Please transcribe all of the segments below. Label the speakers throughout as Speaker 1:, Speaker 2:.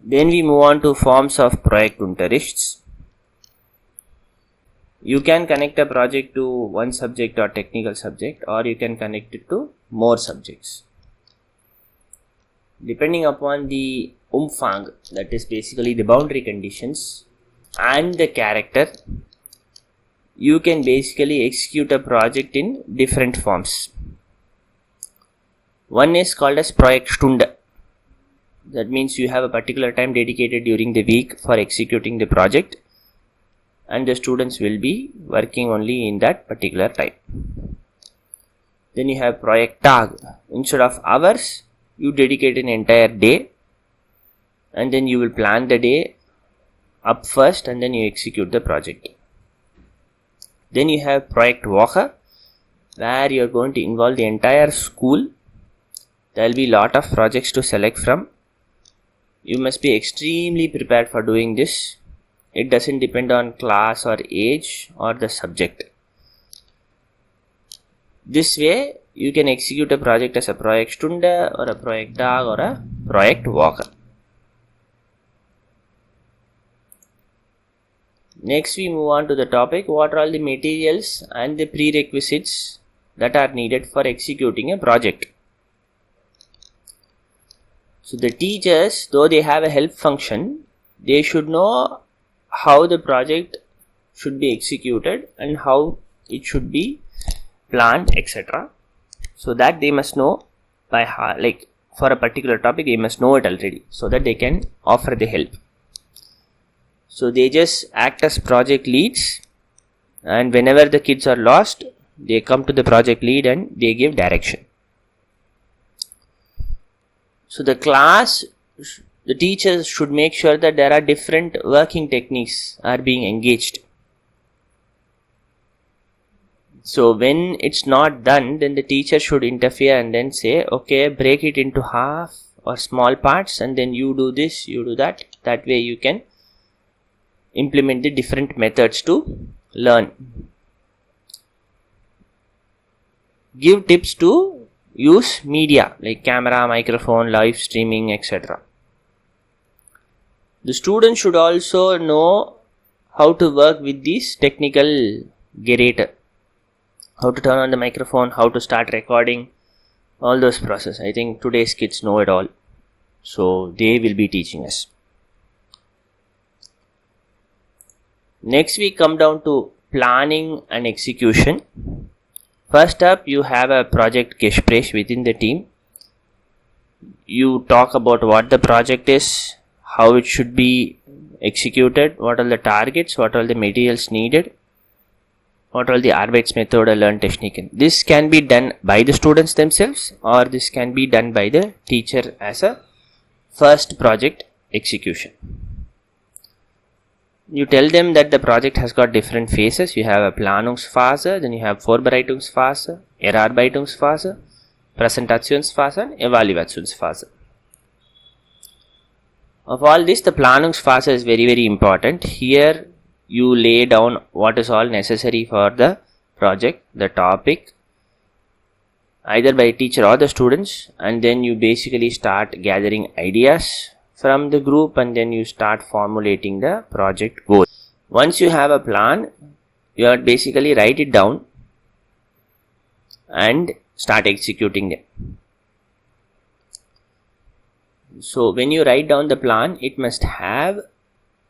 Speaker 1: Then we move on to forms of Projektunterrichts. You can connect a project to one subject or technical subject, or you can connect it to more subjects. Depending upon the Umfang, that is basically the boundary conditions, and the character, you can basically execute a project in different forms. One is called as Projektstunde. That means you have a particular time dedicated during the week for executing the project, and the students will be working only in that particular time. Then you have Projekttag. Instead of hours, you dedicate an entire day, and then you will plan the day up first, and then you execute the project. Then you have Projektwoche, where you are going to involve the entire school. There will be lot of projects to select from. You must be extremely prepared for doing this. It doesn't depend on class or age or the subject. This way, you can execute a project as a Projektstunde or a Projekttag or a Projektwoche. Next, we move on to the topic, what are all the materials and the prerequisites that are needed for executing a project. So the teachers, though they have a help function, they should know how the project should be executed and how it should be planned, etc. So that they must know by heart, like for a particular topic they must know it already, so that they can offer the help. So they just act as project leads, and whenever the kids are lost, they come to the project lead and they give direction. So the class, the teachers should make sure that there are different working techniques are being engaged. So when it's not done, then the teacher should interfere and then say, okay, break it into half or small parts, and then you do this, you do that. That way you can implement the different methods to learn. Give tips to use media like camera, microphone, live streaming, etc. The student should also know how to work with this technical generator, how to turn on the microphone, how to start recording, all those processes. I think today's kids know it all, so they will be teaching us. Next we come down to planning and execution. First up, you have a project Gespräch within the team. You talk about what the project is, how it should be executed, what are the targets, what are the materials needed, what are the Arbeitsmethode, Lerntechniken. This can be done by the students themselves, or this can be done by the teacher as a first project execution. You tell them that the project has got different phases. You have a Planungsphase, then you have Vorbereitungsphase, Erarbeitungsphase, Präsentationsphase and Evaluationsphase. Of all this, the Planungsphase is very, very important. Here you lay down what is all necessary for the project, the topic, either by teacher or the students, and then you basically start gathering ideas from the group, and then you start formulating the project goal. Once you have a plan, you are basically write it down and start executing them. So when you write down the plan, it must have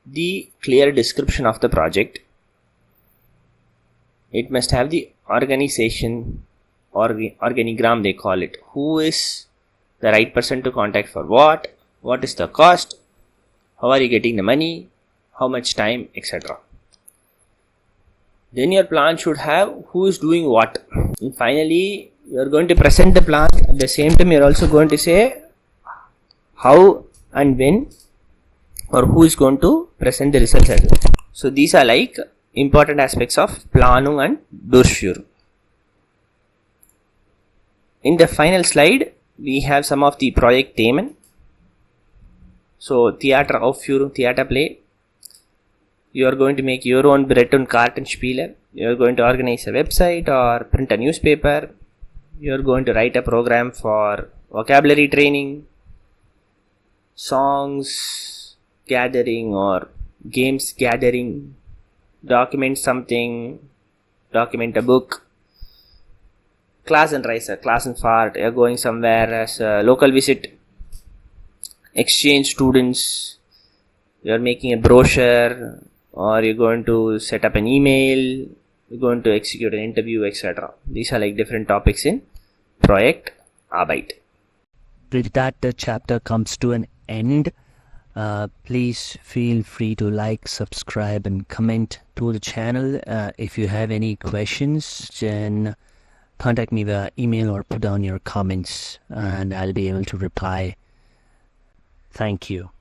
Speaker 1: the clear description of the project. It must have the organization or organigram, they call it. Who is the right person to contact for what is the cost, how are you getting the money, how much time, etc. Then your plan should have who is doing what. And finally, you are going to present the plan. At the same time, you are also going to say how and when, or who is going to present the results as well. So these are like important aspects of Planung and Durchführung. In the final slide, we have some of the Projektthemen. So Theateraufführung, theater play. You are going to make your own Brett und Kartenspiele. You are going to organize a website or print a newspaper. You are going to write a program for vocabulary training, songs, gathering or games gathering, document something, document a book. Class and Riser, class and fart, you're going somewhere as a local visit, exchange students, you're making a brochure, or you're going to set up an email, you're going to execute an interview, etc. These are like different topics in Projektarbeit.
Speaker 2: With that, the chapter comes to an end. Please feel free to like, subscribe and comment to the channel. If you have any questions, then contact me via email or put down your comments and I'll be able to reply. Thank you.